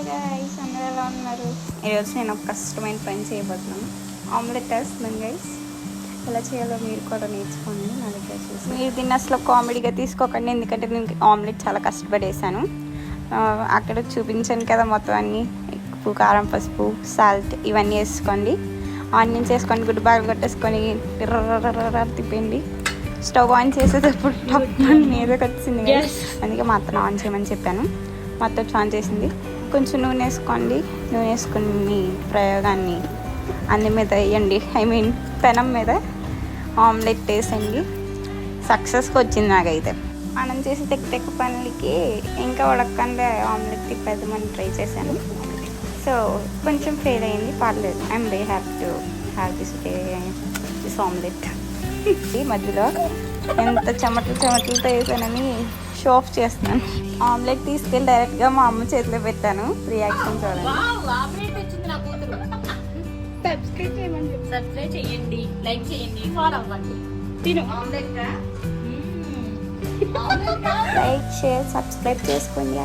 Hi guys, అందరూ ఎలా ఉన్నారు? ఈరోజు నేను ఒక కష్టమైన పని చేయబోతున్నాను. ఆమ్లెట్ వేస్తున్నాను గైస్. ఎలా చేయాలో మీరు కూడా నేర్చుకోండి. నా దగ్గర చూసి మీరు దీన్ని అసలు కామెడీగా తీసుకోకండి, ఎందుకంటే నేను ఆమ్లెట్ చాలా కష్టపడి వేసాను. అక్కడ చూపించాను కదా మొత్తం అన్నీ, ఉప్పు, కారం, పసుపు, సాల్ట్ ఇవన్నీ వేసుకోండి. ఆనియన్స్ వేసుకోండి, గుడ్డు బాగా కొట్టేసుకొని తిప్పండి. స్టవ్ ఆన్ చేసేటప్పుడు ఏదో వచ్చింది, అందుకే మా అత్తను ఆన్ చేయమని చెప్పాను. మా అత్త ఆన్ చేసింది. కొంచెం నూనె వేసుకోండి. నూనె వేసుకుని మీ ప్రయోగాన్ని అన్ని మీద వేయండి, పెనం మీద ఆమ్లెట్ వేసండి. సక్సెస్గా వచ్చింది నాకైతే. మనం చేసి తెక్క పనులకి ఇంకా ఉడకకుండా ఆమ్లెట్ తిప్పేద్దామని ట్రై చేశాను. సో కొంచెం ఫెయిల్ అయింది, పర్లేదు. I'm very happy to have this omelette. మధ్యలో ఎంత చెమటలతో వేసానని షో ఆఫ్ చేస్తున్నాను. ఆమ్లెట్ తీసుకెళ్ళి డైరెక్ట్గా మా అమ్మ చేతిలో పెట్టాను. రియాక్షన్ చూడండి. సబ్స్క్రైబ్ చేయండి, లైక్ చేయండి, ఫాలో అవ్వండి. తిను లైక్, షేర్, సబ్స్క్రైబ్ చేసుకోండి.